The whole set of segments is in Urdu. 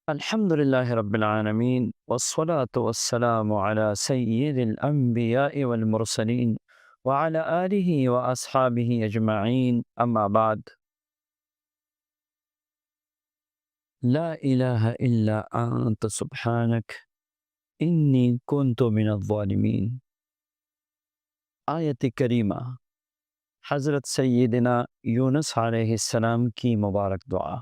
الحمد لله رب العالمين والصلاة والسلام على سيد الأنبياء والمرسلين وعلى آله وأصحابه أجمعين أما بعد. لا إله إلا أنت سبحانك إني كنت من الظالمين. آیت کریمہ حضرت سیدنا یونس علیہ السلام کی مبارک دعا.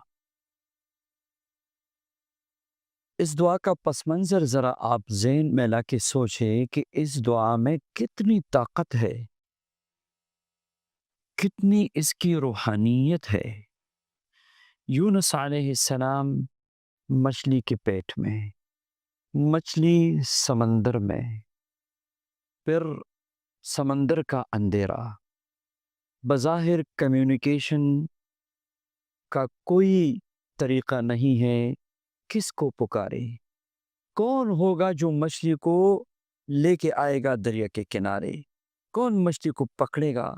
اس دعا کا پس منظر ذرا آپ ذہن میں لا کے سوچیں کہ اس دعا میں کتنی طاقت ہے، کتنی اس کی روحانیت ہے. یونس علیہ السلام مچھلی کے پیٹ میں، مچھلی سمندر میں، پھر سمندر کا اندھیرا، بظاہر کمیونیکیشن کا کوئی طریقہ نہیں ہے. کس کو پکارے؟ کون ہوگا جو مچھلی کو لے کے آئے گا دریا کے کنارے؟ کون مچھلی کو پکڑے گا؟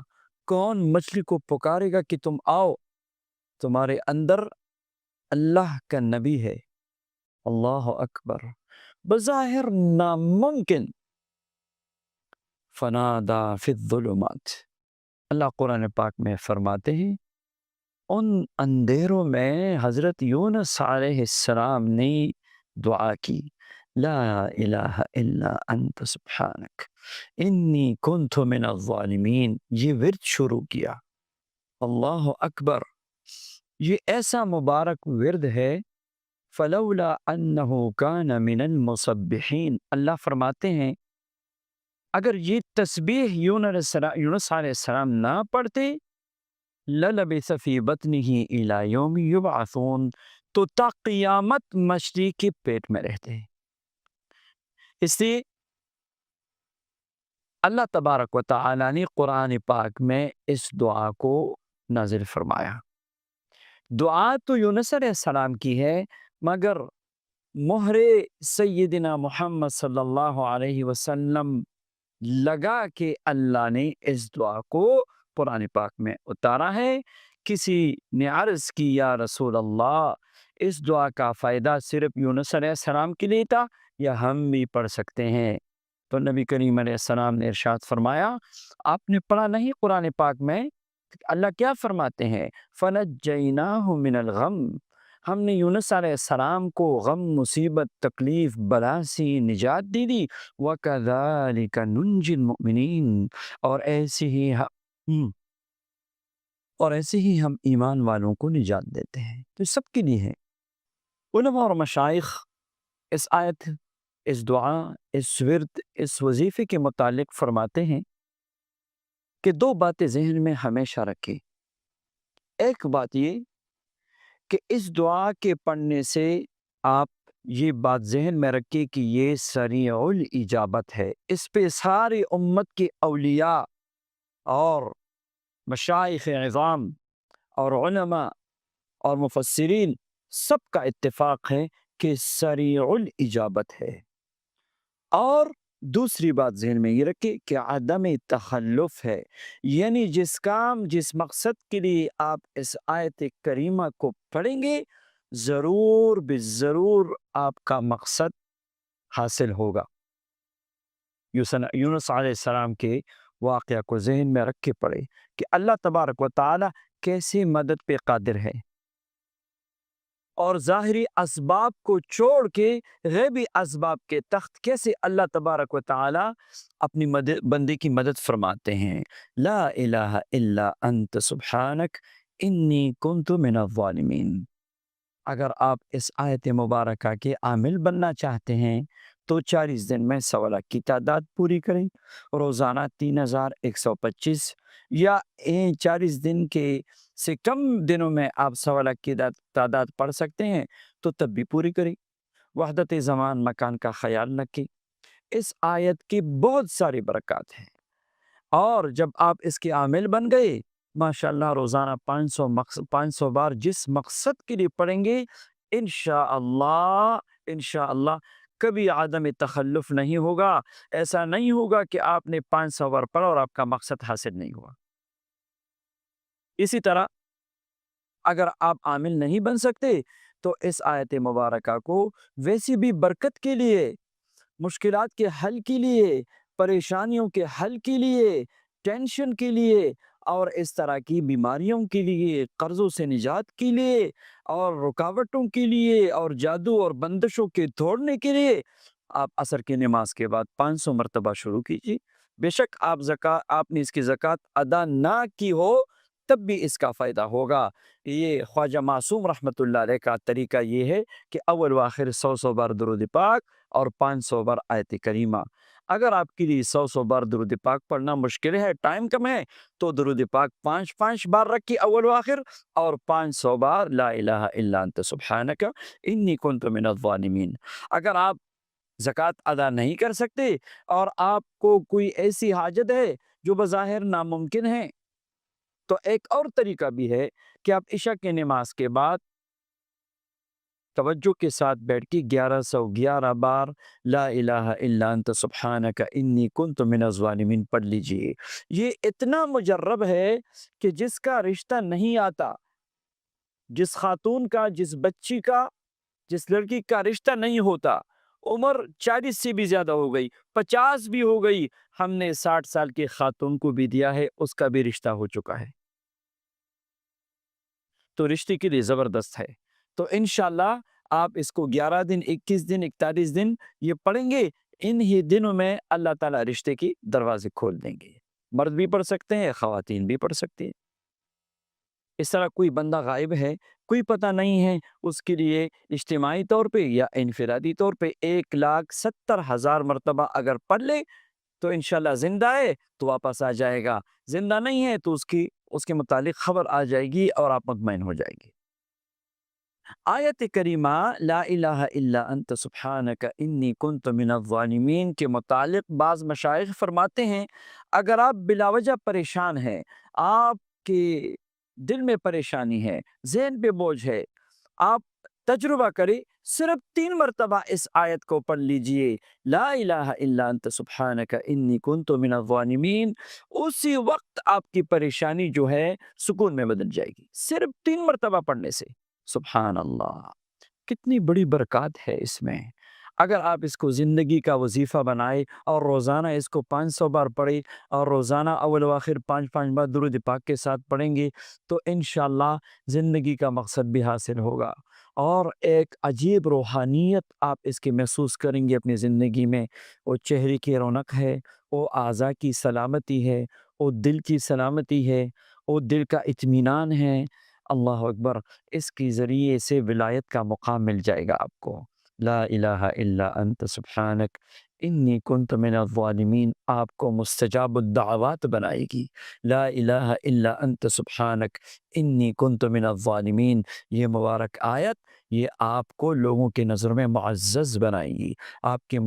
کون مچھلی کو پکارے گا کہ تم آؤ، تمہارے اندر اللہ کا نبی ہے؟ اللہ اکبر. بظاہر ناممکن. فنادا فی الظلمات. اللہ قرآن پاک میں فرماتے ہیں ان اندھیروں میں حضرت یونس علیہ السلام نے دعا کی، لا الہ الا انت سبحانک انی کنت من الظالمین. یہ ورد شروع کیا. اللہ اکبر. یہ ایسا مبارک ورد ہے. فلولا انہ کان من المسبحین. اللہ فرماتے ہیں اگر یہ تسبیح یونس علیہ السلام نہ پڑھتے لَلَبِثَ فِي بَطْنِهِ إِلَى يَوْمِ يُبْعَثُونَ، تو تا قیامت مچھلی کے پیٹ میں رہتے. اس لیے اللہ تبارک و تعالی نے قرآن پاک میں اس دعا کو نازل فرمایا. دعا تو یونس علیہ السلام کی ہے، مگر مہر سیدنا محمد صلی اللہ علیہ وسلم لگا کے اللہ نے اس دعا کو قرآن پاک میں اتارا ہے. کسی نے عرض کی یا رسول اللہ اس دعا کا فائدہ صرف یونس علیہ السلام کے لیے تھا یا ہم بھی پڑھ سکتے ہیں؟ تو نبی کریم علیہ السلام نے ارشاد فرمایا آپ نے پڑھا نہیں قرآن پاک میں؟ اللہ کیا فرماتے ہیں؟ فَنَجَّيْنَاهُ مِنَ الْغَمِّ. ہم نے یونس علیہ السلام کو غم، مصیبت، تکلیف، بلا سے نجات دی دی. وَكَذَلِكَ نُنْجِي الْمُؤْمِنِينَ. اور ایسے ہی ہم ایمان والوں کو نجات دیتے ہیں. تو سب کے لیے ہے. علماء اور مشائخ اس آیت، اس دعا، اس ورد، اس وظیفے کے متعلق فرماتے ہیں کہ دو باتیں ذہن میں ہمیشہ رکھیں. ایک بات یہ کہ اس دعا کے پڑھنے سے آپ یہ بات ذہن میں رکھیں کہ یہ سریع الاجابت ہے. اس پہ ساری امت کے اولیاء اور مشائخ عظام اور علماء اور مفسرین سب کا اتفاق ہے کہ سریع الاجابت ہے. اور دوسری بات ذہن میں یہ رکھیں کہ عدم تخلف ہے، یعنی جس کام، جس مقصد کے لیے آپ اس آیت کریمہ کو پڑھیں گے ضرور بالضرور آپ کا مقصد حاصل ہوگا. یونس علیہ السلام کے واقعہ کو ذہن میں رکھ کے پڑھے کہ اللہ تبارک و تعالی کیسے مدد پہ قادر ہے، اور ظاہری اسباب کو چھوڑ کے غیبی اسباب کے تحت کیسے اللہ تبارک و تعالی اپنی بندے کی مدد فرماتے ہیں. لا الہ الا انت سبحانک انی کنت من الظالمین. اگر آپ اس آیت مبارکہ کے عامل بننا چاہتے ہیں تو 40 دن میں سوالات کی تعداد پوری کریں. روزانہ 3125 یا 40 دن کے سے کم دنوں میں آپ سوالات کی تعداد پڑھ سکتے ہیں تو تب بھی پوری کریں. وحدت زمان مکان کا خیال رکھیں. اس آیت کی بہت ساری برکات ہیں، اور جب آپ اس کے عامل بن گئے ماشاءاللہ روزانہ 500 بار جس مقصد کے لیے پڑھیں گے انشاءاللہ کبھی عدم تخلف نہیں ہوگا. ایسا نہیں ہوگا کہ آپ نے 500 بار پڑھا اور آپ کا مقصد حاصل نہیں ہوا. اسی طرح اگر آپ عامل نہیں بن سکتے تو اس آیت مبارکہ کو ویسی بھی برکت کے لیے، مشکلات کے حل کے لیے، پریشانیوں کے حل کے لیے، ٹینشن کے لیے، اور اس طرح کی بیماریوں کے لیے، قرضوں سے نجات کے لیے، اور رکاوٹوں کے لیے، اور جادو اور بندشوں کے توڑنے کے لیے آپ عصر کی نماز کے بعد 500 مرتبہ شروع کیجیے۔ بے شک آپ نے اس کی زکوٰۃ ادا نہ کی ہو تب بھی اس کا فائدہ ہوگا۔ یہ خواجہ معصوم رحمۃ اللہ علیہ کا طریقہ یہ ہے کہ اول و آخر 100 بار درود پاک اور 500 بار آیت کریمہ۔ اگر آپ کے لیے 100 بار درود پاک پڑھنا مشکل ہے، ٹائم کم ہے، تو درود پاک 5 بار رکھی اول و آخر، اور 500 بار لا الہ الا انت سبحانک انی کنت من الظالمین۔ اگر آپ زکوٰۃ ادا نہیں کر سکتے اور آپ کو کوئی ایسی حاجت ہے جو بظاہر ناممکن ہے، تو ایک اور طریقہ بھی ہے کہ آپ عشاء کی نماز کے بعد توجہ کے ساتھ بیٹھ کے 1111 بار لا الہ الا انت سبحانک انی کنت من الظالمین پڑھ لیجئے۔ یہ اتنا مجرب ہے کہ جس کا رشتہ نہیں آتا، جس خاتون کا، جس بچی کا، جس لڑکی کا رشتہ نہیں ہوتا، عمر 40 سے بھی زیادہ ہو گئی، 50 بھی ہو گئی، ہم نے 60 سال کی خاتون کو بھی دیا ہے، اس کا بھی رشتہ ہو چکا ہے، تو رشتے کے لیے زبردست ہے۔ تو انشاءاللہ آپ اس کو 11 دن، 21 دن، 41 دن یہ پڑھیں گے، ان ہی دنوں میں اللہ تعالیٰ رشتے کی دروازے کھول دیں گے۔ مرد بھی پڑھ سکتے ہیں، خواتین بھی پڑھ سکتے ہیں۔ اس طرح کوئی بندہ غائب ہے، کوئی پتہ نہیں ہے، اس کے لیے اجتماعی طور پہ یا انفرادی طور پہ 1,70,000 مرتبہ اگر پڑھ لے تو انشاءاللہ زندہ ہے تو واپس آ جائے گا، زندہ نہیں ہے تو اس کے متعلق خبر آ جائے گی اور آپ مطمئن ہو جائے گی۔ آیت کریمہ لا الہ الا انت سبحانک انی کنت من الظالمین کے متعلق بعض مشائخ فرماتے ہیں، اگر آپ بلا وجہ پریشان ہیں، آپ کے دل میں پریشانی ہے، ذہن پہ بوجھ ہے، آپ تجربہ کریں، صرف 3 مرتبہ اس آیت کو پڑھ لیجئے، لا الہ الا انت سبحانک انی کنت من الظالمین، اسی وقت آپ کی پریشانی جو ہے سکون میں بدل جائے گی، صرف 3 مرتبہ پڑھنے سے۔ سبحان اللہ، کتنی بڑی برکات ہے اس میں۔ اگر آپ اس کو زندگی کا وظیفہ بنائے اور روزانہ اس کو 500 بار پڑھیں اور روزانہ اول و آخر 5 بار درود پاک کے ساتھ پڑھیں گے تو انشاءاللہ زندگی کا مقصد بھی حاصل ہوگا، اور ایک عجیب روحانیت آپ اس کے محسوس کریں گے اپنی زندگی میں۔ وہ چہرے کی رونق ہے، وہ اعضاء کی سلامتی ہے، وہ دل کی سلامتی ہے، وہ دل کا اطمینان ہے۔ اللہ اکبر، اس کے ذریعے سے ولایت کا مقام مل جائے گا آپ کو۔ لا الہ الا انت سبحانک انی کنت من الظالمین آپ کو مستجاب الدعوات بنائے گی۔ لا الہ الا انت سبحانک انی کنت من الظالمین، یہ مبارک آیت یہ آپ کو لوگوں کی نظر میں معزز بنائے گی، آپ کی